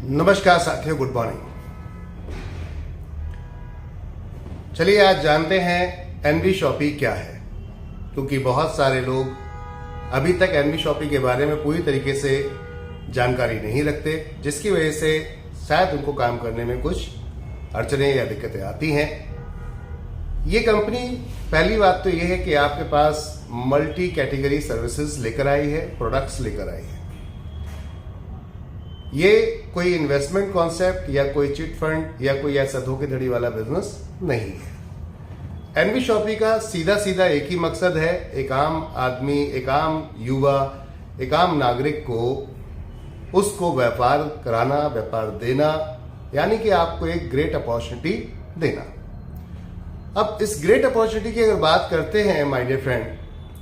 नमस्कार साथियों, good morning. चलिए आज जानते हैं एनबी शॉपी क्या है, क्योंकि बहुत सारे लोग अभी तक एनबी शॉपी के बारे में पूरी तरीके से जानकारी नहीं रखते, जिसकी वजह से शायद उनको काम करने में कुछ अड़चने या दिक्कतें आती हैं। ये कंपनी पहली बात तो ये है कि आपके पास मल्टी कैटेगरी सर्विसेज लेकर आई है, प्रोडक्ट्स लेकर आई है। ये कोई इन्वेस्टमेंट कॉन्सेप्ट या कोई चिट फंड या कोई ऐसा धोखेधड़ी वाला बिजनेस नहीं है। एनबी शॉपी का सीधा सीधा एक ही मकसद है, एक आम आदमी, एक आम युवा, एक आम नागरिक को उसको व्यापार कराना, व्यापार देना, यानी कि आपको एक ग्रेट अपॉर्चुनिटी देना। अब इस ग्रेट अपॉर्चुनिटी की अगर बात करते हैं माय डियर फ्रेंड,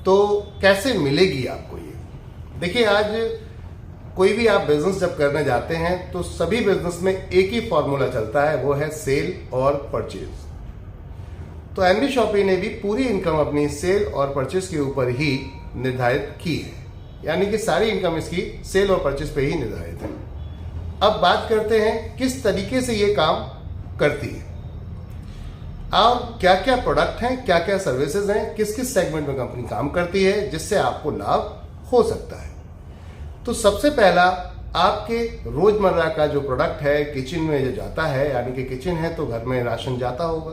तो कैसे मिलेगी आपको ये? देखिए, आज कोई भी आप बिजनेस जब करने जाते हैं तो सभी बिजनेस में एक ही फॉर्मूला चलता है, वो है सेल और परचेज। तो एनबी शॉपी ने भी पूरी इनकम अपनी सेल और परचेज के ऊपर ही निर्धारित की है, यानी कि सारी इनकम इसकी सेल और परचेज पे ही निर्धारित है। अब बात करते हैं किस तरीके से ये काम करती है और क्या क्या प्रोडक्ट हैं, क्या क्या सर्विसेज हैं, किस किस सेगमेंट में कंपनी काम करती है जिससे आपको लाभ हो सकता है। तो सबसे पहला, आपके रोजमर्रा का जो प्रोडक्ट है किचन में जो जाता है, यानी कि किचन है तो घर में राशन जाता होगा,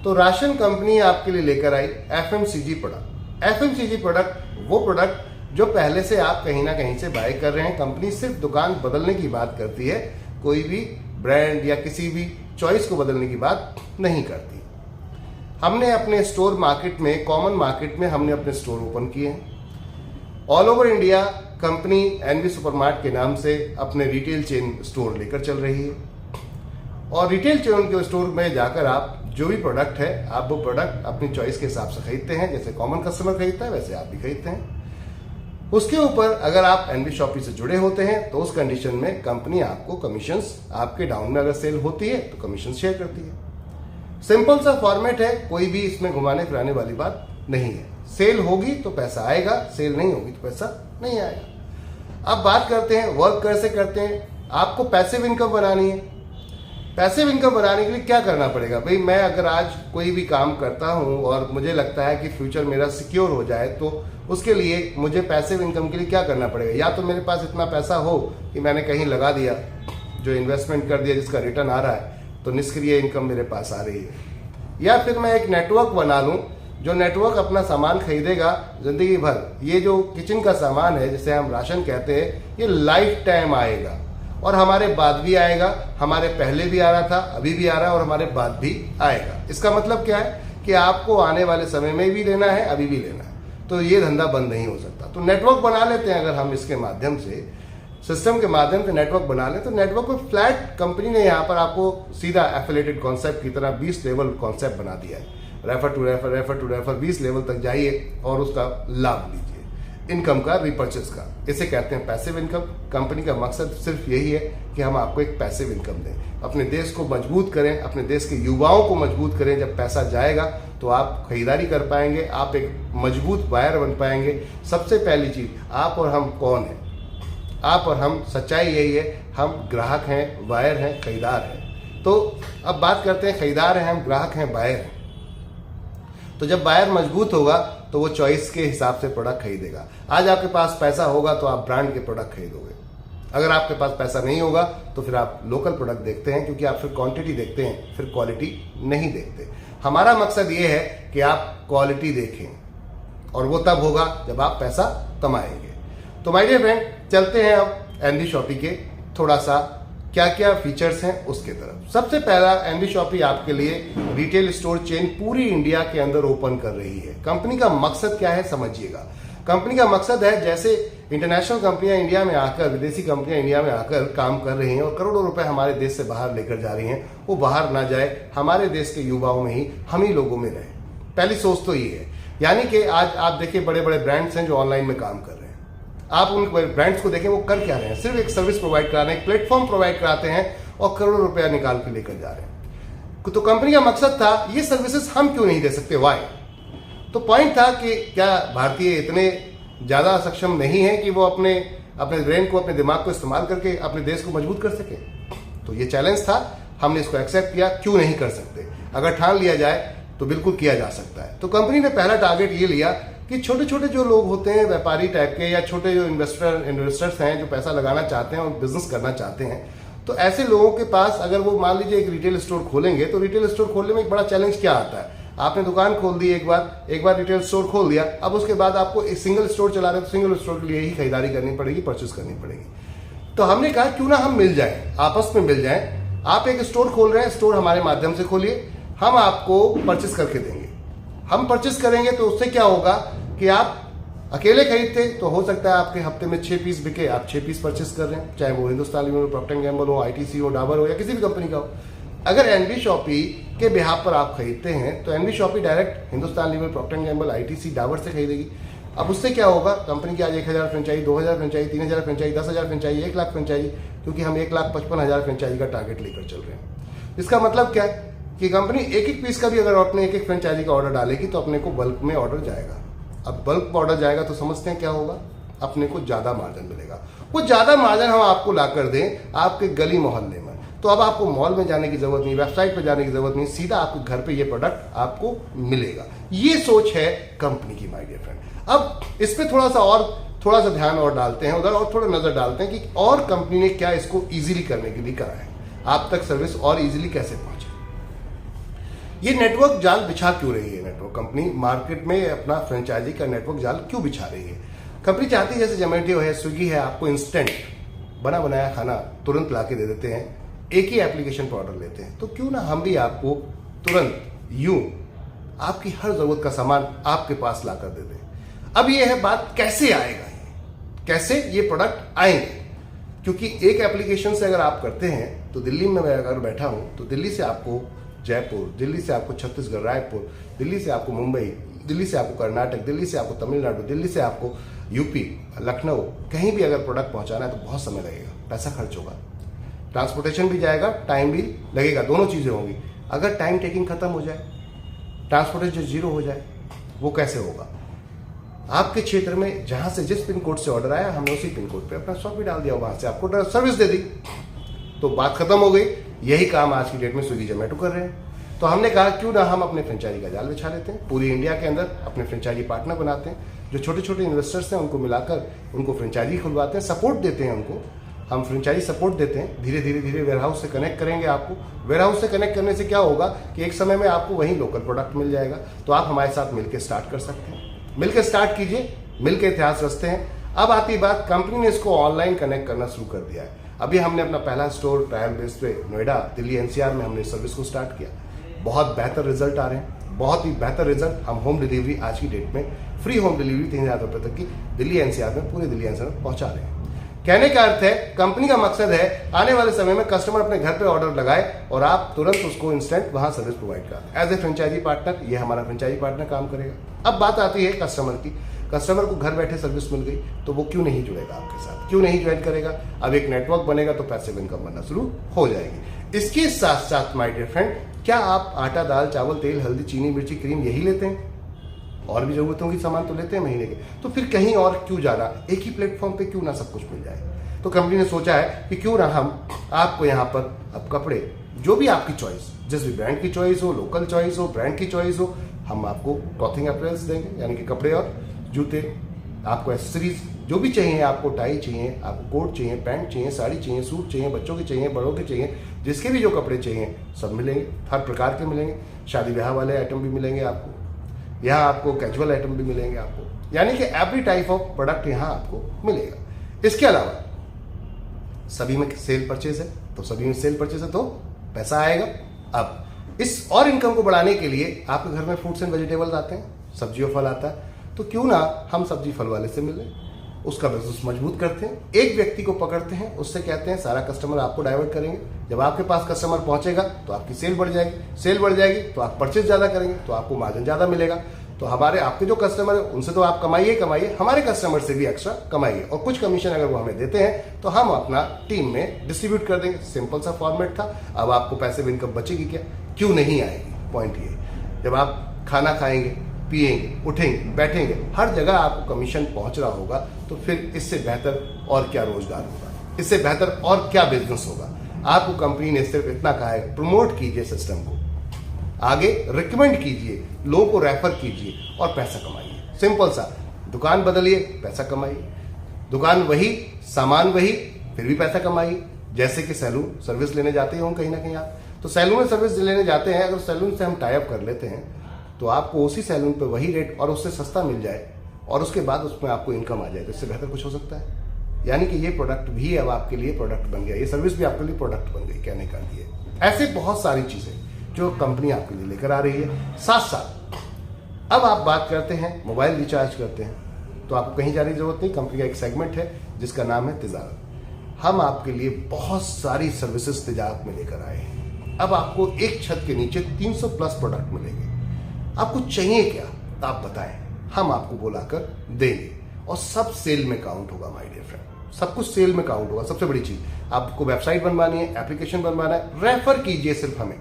तो राशन कंपनी आपके लिए लेकर आई एफएमसीजी प्रोडक्ट। एफएमसीजी प्रोडक्ट वो प्रोडक्ट जो पहले से आप कहीं ना कहीं से बाय कर रहे हैं। कंपनी सिर्फ दुकान बदलने की बात करती है, कोई भी ब्रांड या किसी भी चॉइस को बदलने की बात नहीं करती। हमने अपने स्टोर मार्केट में, कॉमन मार्केट में हमने अपने स्टोर ओपन किए हैं। All over India company NB supermart के नाम से अपने रिटेल चेन स्टोर लेकर चल रही है, और रिटेल चेन के स्टोर में जाकर आप जो भी प्रोडक्ट है, आप वो प्रोडक्ट अपनी चॉइस के हिसाब से खरीदते हैं। जैसे कॉमन कस्टमर खरीदता है वैसे आप भी खरीदते हैं। उसके ऊपर अगर आप एनबी शॉपी से जुड़े होते हैं तो उस कंडीशन में कंपनी आपको कमीशंस, आपके डाउन में अगर सेल होती है तो कमीशन शेयर करती है। सिंपल सा फॉर्मेट है, कोई भी इसमें घुमाने फिराने वाली बात नहीं है। सेल होगी तो पैसा आएगा, सेल नहीं होगी तो पैसा नहीं आएगा। अब बात करते हैं वर्क कैसे करते हैं। आपको पैसिव इनकम बनानी है। पैसिव इनकम बनाने के लिए क्या करना पड़ेगा? भाई, मैं अगर आज कोई भी काम करता हूं और मुझे लगता है कि फ्यूचर मेरा सिक्योर हो जाए, तो उसके लिए मुझे पैसिव इनकम के लिए क्या करना पड़ेगा? या तो मेरे पास इतना पैसा हो कि मैंने कहीं लगा दिया, जो इन्वेस्टमेंट कर दिया जिसका रिटर्न आ रहा है, तो निष्क्रिय इनकम मेरे पास आ रही है। या फिर मैं एक नेटवर्क बना लूं, जो नेटवर्क अपना सामान खरीदेगा जिंदगी भर। ये जो किचन का सामान है, जिसे हम राशन कहते हैं, ये लाइफ टाइम आएगा और हमारे बाद भी आएगा। हमारे पहले भी आ रहा था, अभी भी आ रहा है और हमारे बाद भी आएगा। इसका मतलब क्या है कि आपको आने वाले समय में भी लेना है, अभी भी लेना है, तो ये धंधा बंद नहीं हो सकता। तो नेटवर्क बना लेते हैं अगर हम इसके माध्यम से, सिस्टम के माध्यम से नेटवर्क बना लें, तो नेटवर्क को फ्लैट कंपनी ने यहाँ पर आपको सीधा एफिलिएटेड कॉन्सेप्ट की तरह 20 लेवल कॉन्सेप्ट बना दिया है। रेफर टू रेफर 20 लेवल तक जाइए और उसका लाभ लीजिए, इनकम का, रिपर्चेस का। इसे कहते हैं पैसिव इनकम। कंपनी का मकसद सिर्फ यही है कि हम आपको एक पैसिव इनकम दें, अपने देश को मजबूत करें, अपने देश के युवाओं को मजबूत करें। जब पैसा जाएगा तो आप खरीदारी कर पाएंगे, आप एक मजबूत बायर बन पाएंगे। सबसे पहली चीज, आप और हम कौन है? आप और हम, सच्चाई यही है, हम ग्राहक हैं, बायर हैं, खरीदार हैं। तो अब बात करते हैं, खरीदार हैं हम, ग्राहक हैं, बायर हैं। तो जब बायर मजबूत होगा तो वो चॉइस के हिसाब से प्रोडक्ट खरीदेगा। आज आपके पास पैसा होगा तो आप ब्रांड के प्रोडक्ट खरीदोगे। अगर आपके पास पैसा नहीं होगा तो फिर आप लोकल प्रोडक्ट देखते हैं, क्योंकि आप फिर क्वांटिटी देखते हैं, फिर क्वालिटी नहीं देखते। हमारा मकसद ये है कि आप क्वालिटी देखें, और वो तब होगा जब आप पैसा कमाएंगे। तो माय डियर फ्रेंड, चलते हैं अब एनबी शॉपी के थोड़ा सा क्या क्या फीचर्स हैं उसके तरफ। सबसे पहला, एनबी शॉपी आपके लिए रिटेल स्टोर चेन पूरी इंडिया के अंदर ओपन कर रही है। कंपनी का मकसद क्या है समझिएगा। कंपनी का मकसद है, जैसे इंटरनेशनल कंपनियां इंडिया में आकर, विदेशी कंपनियां इंडिया में आकर काम कर रही हैं और करोड़ों रुपए हमारे देश से बाहर लेकर जा रही हैं, वो बाहर ना जाए, हमारे देश के युवाओं में ही, हम ही लोगों में रहे। पहली सोच तो ये है। यानी कि आज आप देखिए, बड़े बड़े ब्रांड्स हैं जो ऑनलाइन में काम कर रहे हैं। आप उन ब्रांड्स को देखें, वो कर क्या रहे हैं? सिर्फ एक सर्विस प्रोवाइड करा रहे हैं, एक प्लेटफॉर्म प्रोवाइड कराते हैं और करोड़ों रुपया निकाल के लेकर जा रहे हैं। तो कंपनी का मकसद था, ये सर्विसेज हम क्यों नहीं दे सकते? वाई? तो पॉइंट था कि क्या भारतीय इतने ज्यादा सक्षम नहीं है कि वो अपने अपने ब्रेन को, अपने दिमाग को इस्तेमाल करके अपने देश को मजबूत कर सके। तो ये चैलेंज था, हमने इसको एक्सेप्ट किया। क्यों नहीं कर सकते? अगर ठान लिया जाए तो बिल्कुल किया जा सकता है। तो कंपनी ने पहला टारगेट ये लिया कि छोटे छोटे जो लोग होते हैं, व्यापारी टाइप के, या छोटे जो इन्वेस्टर्स हैं जो पैसा लगाना चाहते हैं और बिजनेस करना चाहते हैं, तो ऐसे लोगों के पास अगर वो मान लीजिए एक रिटेल स्टोर खोलेंगे, तो रिटेल स्टोर खोलने में एक बड़ा चैलेंज क्या आता है? आपने दुकान खोल दी, एक बार रिटेल स्टोर खोल दिया, अब उसके बाद आपको एक सिंगल स्टोर चला रहे, तो सिंगल स्टोर के लिए ही खरीदारी करनी पड़ेगी, परचेस करनी पड़ेगी। तो हमने कहा क्यों ना हम मिल जाएं, आपस में मिल जाएं। आप एक स्टोर खोल रहे हैं, स्टोर हमारे माध्यम से खोलिए, हम आपको परचेस करके देंगे। हम परचेस करेंगे तो उससे क्या होगा कि आप अकेले खरीदते तो हो सकता है आपके हफ्ते में 6 पीस बिके, आप 6 पीस परचेस कर रहे हैं, चाहे वो Hindustan Lever, Procter and Gamble हो, आईटीसी हो, डाबर हो, या किसी भी कंपनी का हो। अगर एनवी शॉपी के बिहाफ पर आप खरीदते हैं तो NV Shoppe direct Hindustan Lever, Procter and Gamble, ITC, Dabur से खरीदेगी। अब उससे क्या होगा? कंपनी की आज 1000 franchisee, 2000 franchisee, 3000 franchisee, 10,000 franchisee, 1 lakh franchisee, क्योंकि हम 1,55,000 फ्रेंचाइजी का टारगेट लेकर चल रहे हैं। इसका मतलब क्या है कि कंपनी एक एक पीस का भी अगर अपने एक एक फ्रेंचाइजी का ऑर्डर डालेगी तो अपने को बल्क में ऑर्डर जाएगा। अब बल्क में ऑर्डर जाएगा तो समझते हैं क्या होगा? अपने को ज्यादा मार्जिन मिलेगा। वो ज्यादा मार्जिन हम आपको ला कर दें आपके गली मोहल्ले में, तो अब आपको मॉल में जाने की जरूरत नहीं, वेबसाइट पर जाने की जरूरत नहीं, सीधा आपके घर पे ये प्रोडक्ट आपको मिलेगा। ये सोच है कंपनी की, माय डियर फ्रेंड। अब इस पे थोड़ा सा ध्यान और डालते हैं उधर, और थोड़ा नजर डालते हैं कि और कंपनी ने क्या इसको इजीली करने के लिए करा है, आप तक सर्विस और इजीली कैसे पहुंचे। ये नेटवर्क जाल बिछा क्यों रही है? नेटवर्क कंपनी मार्केट में अपना फ्रेंचाइजी का नेटवर्क जाल क्यों बिछा रही है? कंपनी चाहती है जैसे जोमेटो है, स्विगी है, आपको इंस्टेंट बना बनाया खाना तुरंत ला के दे देते हैं, एक ही एप्लीकेशन पर ऑर्डर लेते हैं, तो क्यों ना हम भी आपको तुरंत यूं आपकी हर जरूरत का सामान आपके पास ला कर दे दें। अब ये है बात, कैसे आएगा ये, कैसे ये प्रोडक्ट आएंगे? क्योंकि एक एप्लीकेशन से अगर आप करते हैं तो दिल्ली में मैं अगर बैठा हूं तो दिल्ली से आपको जयपुर, दिल्ली से आपको छत्तीसगढ़, रायपुर, दिल्ली से आपको मुंबई, दिल्ली से आपको कर्नाटक, दिल्ली से आपको तमिलनाडु, दिल्ली से आपको यूपी, लखनऊ, कहीं भी अगर प्रोडक्ट पहुंचाना है तो बहुत समय लगेगा, पैसा खर्च होगा, ट्रांसपोर्टेशन भी जाएगा, टाइम भी लगेगा, दोनों चीजें होंगी। अगर टाइम टेकिंग खत्म हो जाए, ट्रांसपोर्टेशन जीरो हो जाए, वो कैसे होगा? आपके क्षेत्र में जहां से जिस पिन कोड से ऑर्डर आया, हमने उसी पिन कोड पे अपना शॉप भी डाल दिया, वहां से आपको सर्विस दे दी, तो बात खत्म हो गई। यही काम आज की डेट में स्विगी जोमेटो कर रहे हैं। तो हमने कहा क्यों ना हम अपने फ्रेंचाइजी का जाल बिछा लेते हैं, पूरी इंडिया के अंदर अपने फ्रेंचाइजी पार्टनर बनाते हैं, जो छोटे छोटे इन्वेस्टर्स हैं उनको मिलाकर उनको फ्रेंचाइजी खुलवाते हैं, सपोर्ट देते हैं उनको, हम फ्रेंचाइजी सपोर्ट देते हैं। धीरे धीरे धीरे वेयरहाउस से कनेक्ट करेंगे आपको। वेयरहाउस से कनेक्ट करने से क्या होगा कि एक समय में आपको वहीं लोकल प्रोडक्ट मिल जाएगा, तो आप हमारे साथ मिलकर स्टार्ट कर सकते हैं। मिलकर स्टार्ट कीजिए, मिलकर इतिहास रचते हैं। अब आती बात, कंपनी ने इसको ऑनलाइन कनेक्ट करना शुरू कर दिया है। अभी हमने अपना पहला स्टोर ट्रायल बेस पे नोएडा, दिल्ली, एनसीआर में हमने सर्विस को स्टार्ट किया। बहुत बेहतर रिजल्ट आ रहे हैं, बहुत ही बेहतर रिजल्ट। हम होम डिलीवरी आज की डेट में फ्री होम डिलीवरी 3,000 रुपए तक की दिल्ली एनसीआर में, पूरे दिल्ली एनसीआर में पहुंचा रहे हैं। कहने का अर्थ है, कंपनी का मकसद है आने वाले समय में कस्टमर अपने घर पे ऑर्डर लगाए और आप तुरंत उसको इंस्टेंट वहां सर्विस प्रोवाइड करें। एज ए फ्रेंचाइजी पार्टनर, ये हमारा फ्रेंचाइजी पार्टनर काम करेगा। अब बात आती है कस्टमर की। कस्टमर को घर बैठे सर्विस मिल गई तो वो क्यों नहीं जुड़ेगा आपके साथ, क्यों नहीं ज्वाइन करेगा? अब एक नेटवर्क बनेगा तो पैसिव इनकम बनना शुरू हो जाएगी। इसके साथ साथ माय डियर फ्रेंड, क्या आप आटा, दाल, चावल, तेल, हल्दी, चीनी, मिर्ची, क्रीम यही लेते हैं? और भी जरूरतों की सामान तो लेते हैं महीने के, तो फिर कहीं और क्यों जाना? एक ही प्लेटफॉर्म पे क्यों ना सब कुछ मिल जाए? तो कंपनी ने सोचा है कि क्यों ना हम आपको यहाँ पर अब कपड़े, जो भी आपकी चॉइस, जिस भी ब्रांड की चॉइस हो, लोकल चॉइस हो, ब्रांड की चॉइस हो, हम आपको क्लॉथिंग अपरेल्स देंगे, यानी कि कपड़े और जूते, आपको एक्सेसरीज जो भी चाहिए, आपको टाई चाहिए, आपको कोट चाहिए, पैंट चाहिए, साड़ी चाहिए, सूट चाहिए, बच्चों के चाहिए, बड़ों के चाहिए, जिसके भी जो कपड़े चाहिए सब मिलेंगे, हर प्रकार के मिलेंगे। शादी ब्याह वाले आइटम भी मिलेंगे आपको, यहाँ आपको कैजुअल आइटम भी मिलेंगे आपको, यानी कि एवरी टाइप ऑफ प्रोडक्ट यहाँ आपको मिलेगा। इसके अलावा सभी में सेल परचेज है, तो सभी में सेल परचेज है तो पैसा आएगा। अब इस और इनकम को बढ़ाने के लिए आपके घर में फ्रूट्स एंड वेजिटेबल्स आते हैं, सब्जी और फल आता है, तो क्यों ना हम सब्जी फल वाले से मिलें, उसका बिजनेस मजबूत करते हैं, एक व्यक्ति को पकड़ते हैं, उससे कहते हैं सारा कस्टमर आपको डाइवर्ट करेंगे। जब आपके पास कस्टमर पहुंचेगा तो आपकी सेल बढ़ जाएगी, सेल बढ़ जाएगी तो आप परचेज ज्यादा करेंगे, तो आपको मार्जिन ज्यादा मिलेगा। तो हमारे आपके जो कस्टमर है उनसे तो आप कमाइए, हमारे कस्टमर से भी एक्स्ट्रा कमाइए, और कुछ कमीशन अगर वो हमें देते हैं तो हम अपना टीम में डिस्ट्रीब्यूट कर देंगे। सिंपल सा फॉर्मेट था। अब आपको पैसिव इनकम बचेगी क्या? क्यों नहीं आएगी? पॉइंट ये, जब आप खाना खाएंगे पिएंगे, उठेंगे, बैठेंगे, हर जगह आपको कमीशन पहुंच रहा होगा, तो फिर इससे बेहतर और क्या रोजगार होगा, इससे बेहतर और क्या बिजनेस होगा। आपको कंपनी ने सिर्फ इतना कहा है, प्रमोट कीजिए सिस्टम को, आगे रिकमेंड कीजिए, लोगों को रेफर कीजिए और पैसा कमाइए। सिंपल सा, दुकान बदलिए, पैसा कमाइए, दुकान वही, सामान वही, फिर भी पैसा कमाइए। जैसे कि सैलून सर्विस लेने जाते हो कहीं ना कहीं आप, तो सैलून में सर्विस लेने जाते हैं, अगर सैलून से हम टाई अप कर लेते हैं तो आपको उसी सैलून पे वही रेट और उससे सस्ता मिल जाए और उसके बाद उसमें आपको इनकम आ जाए, तो इससे बेहतर कुछ हो सकता है? यानी कि ये प्रोडक्ट भी अब आपके लिए प्रोडक्ट बन गया, ये सर्विस भी आपके लिए प्रोडक्ट बन गई, कहने का लिए। ऐसे बहुत सारी चीजें जो कंपनी आपके लिए लेकर आ रही है। साथ साथ अब आप बात करते हैं, मोबाइल रिचार्ज करते हैं तो आपको कहीं जाने की जरूरत नहीं, कंपनी का एक सेगमेंट है जिसका नाम है तिजारत। हम आपके लिए बहुत सारी सर्विसेज तिजारत में लेकर आए हैं। अब आपको एक छत के नीचे 300 प्लस प्रोडक्ट मिलेंगे। आपको चाहिए क्या आप बताएं, हम आपको बुलाकर देंगे और सब सेल में काउंट होगा माय डियर फ्रेंड, सब कुछ सेल में काउंट होगा। सबसे बड़ी चीज, आपको वेबसाइट बनवानी है, एप्लीकेशन बनवाना है, रेफर कीजिए सिर्फ हमें,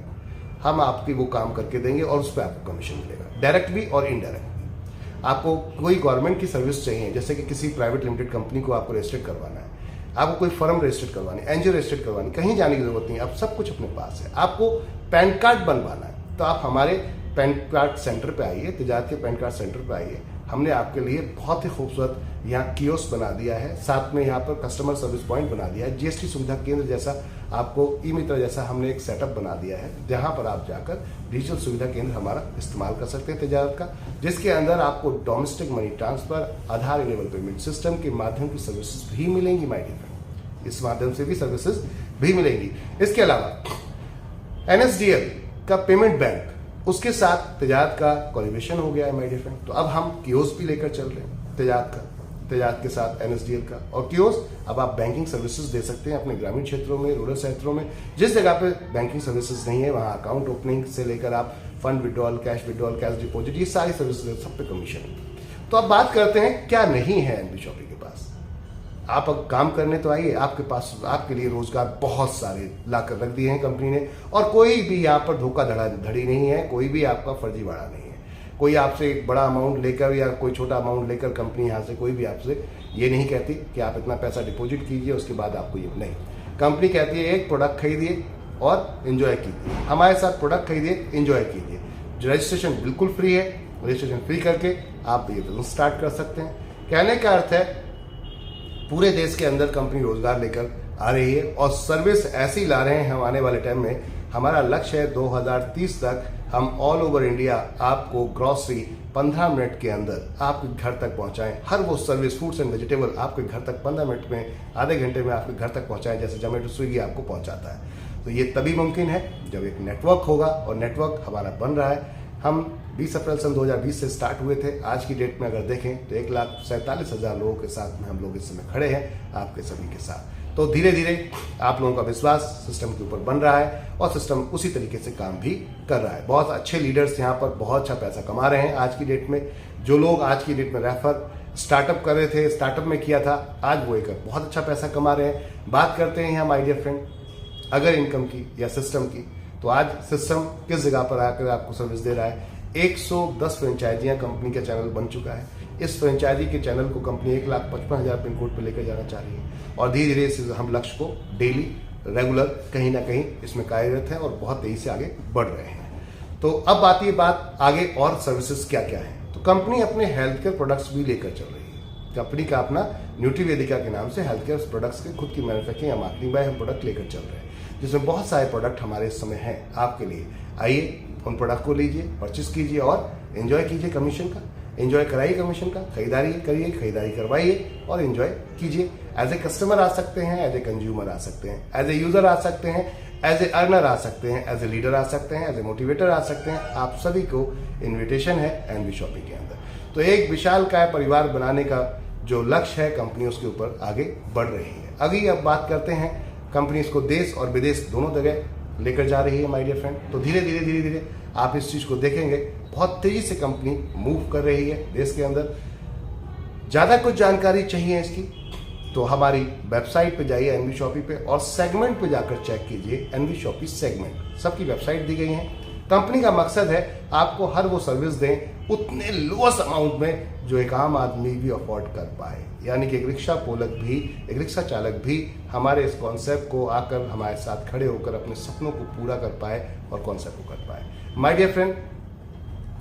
हम आपकी वो काम करके देंगे और उस पर आपको कमीशन मिलेगा, डायरेक्ट भी और इनडायरेक्ट भी। आपको कोई गवर्नमेंट की सर्विस चाहिए, जैसे कि किसी प्राइवेट लिमिटेड कंपनी को आपको रजिस्टर्ड करवाना है, आपको कोई फर्म रजिस्टर्ड करवानी, एनजीओ रजिस्टर्ड करवानी, कहीं जाने की जरूरत नहीं, अब सब कुछ अपने पास है। आपको पैन कार्ड बनवाना है तो आप हमारे पैन कार्ड सेंटर पे आइए, तिजारत के पैन कार्ड सेंटर पे आइए। हमने आपके लिए बहुत ही खूबसूरत यहाँ कियोस्क बना दिया है, साथ में यहाँ पर कस्टमर सर्विस पॉइंट बना दिया है, जीएसटी सुविधा केंद्र जैसा आपको ई मित्र जैसा हमने एक सेटअप बना दिया है, जहां पर आप जाकर डिजिटल सुविधा केंद्र हमारा इस्तेमाल कर सकते हैं तिजारत का, जिसके अंदर आपको डोमेस्टिक मनी ट्रांसफर, आधार इनेबल पेमेंट सिस्टम के माध्यम की सर्विसेज भी मिलेंगी माय डियर फ्रेंड, इस माध्यम से भी सर्विसेज भी मिलेंगी। इसके अलावा एनएसडीएल का पेमेंट बैंक, उसके साथ तिजारत का कोलिब्रेशन हो गया है माय डियर फ्रेंड, तो अब हम कियोस्क भी लेकर चल रहे हैं तिजारत का, तिजारत के साथ एनएसडीएल का और कियोस्क। अब आप बैंकिंग सर्विसेज दे सकते हैं अपने ग्रामीण क्षेत्रों में, रूरल क्षेत्रों में, जिस जगह पे बैंकिंग सर्विसेज नहीं है वहां अकाउंट ओपनिंग से लेकर आप फंड विड्रॉल, कैश डिपॉजिट, ये सारी सर्विसेज सब पे कमीशन है। तो अब बात करते हैं क्या नहीं है एनबी शॉपी के पास। आप अब काम करने तो आइए, आपके पास आपके लिए रोजगार बहुत सारे लाकर रख दिए हैं कंपनी ने, और कोई भी यहाँ पर धोखा धड़ी नहीं है, कोई भी आपका फर्जीवाड़ा नहीं है। कोई आपसे एक बड़ा अमाउंट लेकर या कोई छोटा अमाउंट लेकर कंपनी यहाँ से कोई भी आपसे ये नहीं कहती कि आप इतना पैसा डिपॉजिट कीजिए उसके बाद आपको ये नहीं। कंपनी कहती है एक प्रोडक्ट खरीदिए और एंजॉय कीजिए, हमारे साथ प्रोडक्ट खरीदिए, एंजॉय कीजिए। रजिस्ट्रेशन बिल्कुल फ्री है, रजिस्ट्रेशन फ्री करके आप ये बिजनेस स्टार्ट कर सकते हैं। कहने का अर्थ है पूरे देश के अंदर कंपनी रोजगार लेकर आ रही है और सर्विस ऐसी ला रहे हैं हम आने वाले टाइम में। हमारा लक्ष्य है 2030 तक हम ऑल ओवर इंडिया आपको ग्रोसरी 15 मिनट के अंदर आपके घर तक पहुंचाएं। हर वो सर्विस, फ्रूट्स एंड वेजिटेबल आपके घर तक 15 मिनट में, आधे घंटे में आपके घर तक पहुंचाएं, जैसे जोमेटो स्विगी आपको पहुंचाता है। तो ये तभी मुमकिन है जब एक नेटवर्क होगा, और नेटवर्क हमारा बन रहा है। हम 20 अप्रैल सन 2020 से स्टार्ट हुए थे, आज की डेट में अगर देखें तो 1,47,000 लोगों के साथ में हम लोग इस समय खड़े हैं, आपके सभी के साथ। तो धीरे धीरे आप लोगों का विश्वास सिस्टम के ऊपर बन रहा है और सिस्टम उसी तरीके से काम भी कर रहा है। बहुत अच्छे लीडर्स यहाँ पर बहुत अच्छा पैसा कमा रहे हैं आज की डेट में। जो लोग आज की डेट में रेफर स्टार्टअप कर रहे थे, स्टार्टअप में किया था, आज वो एक बहुत अच्छा पैसा कमा रहे हैं। बात करते हैं यहाँ माय डियर फ्रेंड अगर इनकम की या सिस्टम की, तो आज सिस्टम किस जगह पर आकर आपको सर्विस दे रहा है। 110 फ्रेंचाइजियां कंपनी का चैनल बन चुका है। इस फ्रेंचाइजी के चैनल को कंपनी 1,55,000 पिन कोड पर लेकर जाना चाह रही है और धीरे धीरे इस हम लक्ष्य को डेली रेगुलर कहीं ना कहीं इसमें कार्यरत है और बहुत तेजी से आगे बढ़ रहे हैं। तो अब आती है बात आगे और सर्विसेज क्या क्या है। तो कंपनी अपने हेल्थ केयर प्रोडक्ट्स भी लेकर चल रही है। कंपनी का अपना न्यूट्रीवेदिका के नाम से हेल्थ केयर प्रोडक्ट्स के खुद की मैन्युफैक्चरिंग या मार्केटिंग बाय हम प्रोडक्ट लेकर चल रहे हैं, जिसमें बहुत सारे प्रोडक्ट हमारे इस समय हैं आपके लिए। आइए उन प्रोडक्ट को लीजिए, परचेस कीजिए और एंजॉय कीजिए कमीशन का, एंजॉय कराइए कमीशन का, खरीदारी करिए, खरीदारी करवाइए और एंजॉय कीजिए। एज ए कस्टमर आ सकते हैं, एज ए कंज्यूमर आ सकते हैं, एज ए यूजर आ सकते हैं, एज ए अर्नर आ सकते हैं, एज ए लीडर आ सकते हैं, एज ए मोटिवेटर आ सकते हैं। आप सभी को इन्विटेशन है एनबी शॉपिंग के अंदर। तो एक विशालकाय परिवार बनाने का जो लक्ष्य है कंपनी उसके ऊपर आगे बढ़ रही है। अभी अब बात करते हैं कंपनी इसको देश और विदेश दोनों जगह लेकर जा रही है माय डियर फ्रेंड। तो धीरे धीरे धीरे धीरे आप इस चीज को देखेंगे, बहुत तेजी से कंपनी मूव कर रही है देश के अंदर। ज्यादा कुछ जानकारी चाहिए इसकी तो हमारी वेबसाइट पे जाइए एनबी शॉपी पे और सेगमेंट पे जाकर चेक कीजिए एनबी शॉपी सेगमेंट, सबकी वेबसाइट दी गई है। कंपनी का मकसद है आपको हर वो सर्विस दें उतने लोएस्ट अमाउंट में जो एक आम आदमी भी अफोर्ड कर पाए। यानी कि एक रिक्शा चालक भी हमारे इस कॉन्सेप्ट को आकर हमारे साथ खड़े होकर अपने सपनों को पूरा कर पाए और कॉन्सेप्ट को कर पाए। My dear friend,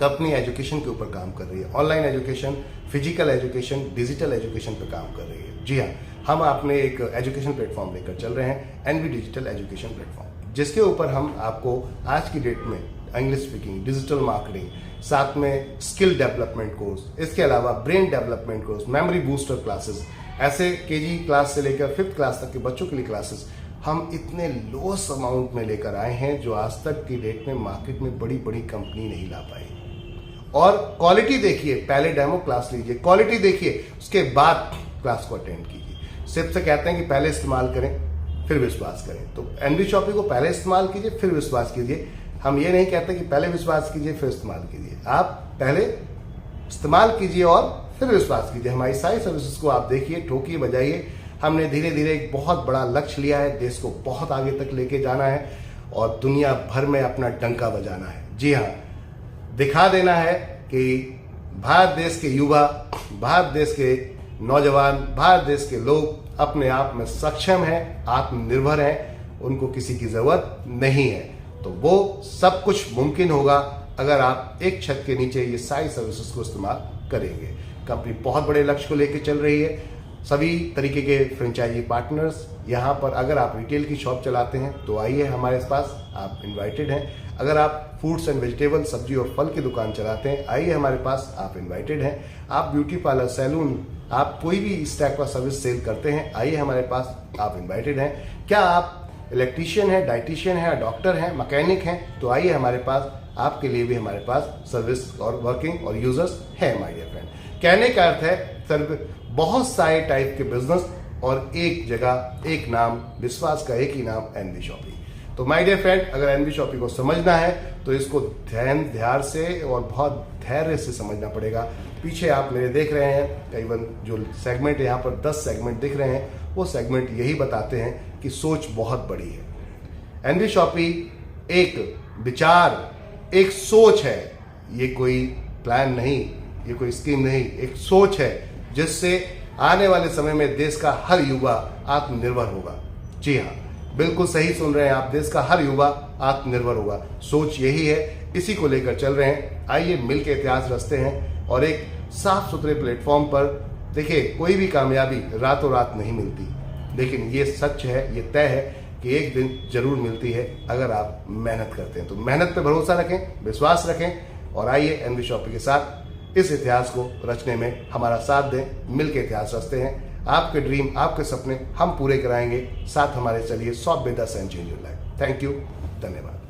company education के ऊपर काम कर रही है, online education, physical education, digital education पर काम कर रही है। जी हाँ, हम अपने एक एजुकेशन प्लेटफॉर्म लेकर चल रहे हैं, एनवी डिजिटल एजुकेशन प्लेटफॉर्म, जिसके ऊपर हम आपको आज की डेट में इंग्लिश स्पीकिंग, डिजिटल मार्केटिंग, साथ में स्किल डेवलपमेंट कोर्स, इसके अलावा brain development course, memory booster classes, ऐसे केजी क्लास से लेकर 5th क्लास तक के बच्चों के लिए क्लासेस हम इतने लोएस्ट अमाउंट में लेकर आए हैं जो आज तक की डेट में मार्केट में बड़ी बड़ी कंपनी नहीं ला पाई। और क्वालिटी देखिए, पहले डेमो क्लास लीजिए, क्वालिटी देखिए, उसके बाद क्लास को अटेंड कीजिए। सिर्फ से कहते हैं कि पहले इस्तेमाल करें फिर विश्वास करें, तो एनवी शॉपी को पहले इस्तेमाल कीजिए फिर विश्वास कीजिए। हम ये नहीं कहते कि पहले विश्वास कीजिए फिर इस्तेमाल कीजिए, आप पहले इस्तेमाल कीजिए और फिर विश्वास कीजिए। हमारी सारी सर्विसेज को आप देखिए, ठोकिए, बजाइए। हमने धीरे धीरे एक बहुत बड़ा लक्ष्य लिया है, देश को बहुत आगे तक लेके जाना है और दुनिया भर में अपना डंका बजाना है। जी हाँ, दिखा देना है कि भारत देश के युवा, भारत देश के नौजवान, भारत देश के लोग अपने आप में सक्षम हैं, आत्मनिर्भर हैं, उनको किसी की जरूरत नहीं है। तो वो सब कुछ मुमकिन होगा अगर आप एक छत के नीचे ये सारी सर्विसेज को इस्तेमाल करेंगे। कंपनी बहुत बड़े लक्ष्य को लेकर चल रही है। सभी तरीके के फ्रेंचाइजी पार्टनर्स यहाँ पर, अगर आप रिटेल की शॉप चलाते हैं तो आइए हमारे पास, आप इनवाइटेड हैं। अगर आप फ्रूट्स एंड वेजिटेबल, सब्जी और फल की दुकान चलाते हैं, आइए हमारे पास, आप इनवाइटेड हैं। आप ब्यूटी पार्लर, सैलून, आप कोई भी इस टाइप का सर्विस सेल करते हैं, आइए हमारे पास, आप इनवाइटेड हैं। क्या आप इलेक्ट्रीशियन है, डाइटिशियन है, डॉक्टर हैं, मैकेनिक हैं, तो आइए हमारे पास, आपके लिए भी हमारे पास सर्विस और वर्किंग और यूजर्स है माय डियर फ्रेंड। कहने का अर्थ है सर, बहुत सारे टाइप के बिजनेस और एक जगह, एक नाम, विश्वास का एक ही नाम, एनवी शॉपी। तो माय डियर फ्रेंड, अगर एनवी शॉपी को समझना है तो इसको ध्यान से और बहुत धैर्य से समझना पड़ेगा। पीछे आप मेरे देख रहे हैं करीबन जो सेगमेंट, यहाँ पर 10 सेगमेंट दिख रहे हैं, वो सेगमेंट यही बताते हैं कि सोच बहुत बड़ी है। एनवी शॉपी एक विचार, एक सोच है, ये कोई प्लान नहीं, ये कोई स्कीम नहीं, एक सोच है जिससे आने वाले समय में देश का हर युवा आत्मनिर्भर होगा। जी हाँ, बिल्कुल सही सुन रहे हैं आप, देश का हर युवा आत्मनिर्भर होगा। सोच यही है, इसी को लेकर चल रहे हैं। आइए मिलकर इतिहास रचते हैं और एक साफ सुथरे प्लेटफॉर्म पर, देखिए कोई भी कामयाबी रातों रात नहीं मिलती, लेकिन ये सच है, ये तय है कि एक दिन जरूर मिलती है अगर आप मेहनत करते हैं। तो मेहनत पे भरोसा रखें, विश्वास रखें और आइए एनवी शॉपी के साथ इस इतिहास को रचने में हमारा साथ दें। मिलकर इतिहास रचते हैं। आपके ड्रीम, आपके सपने हम पूरे कराएंगे। साथ हमारे चलिए, solve with us and change your life. Thank you, धन्यवाद।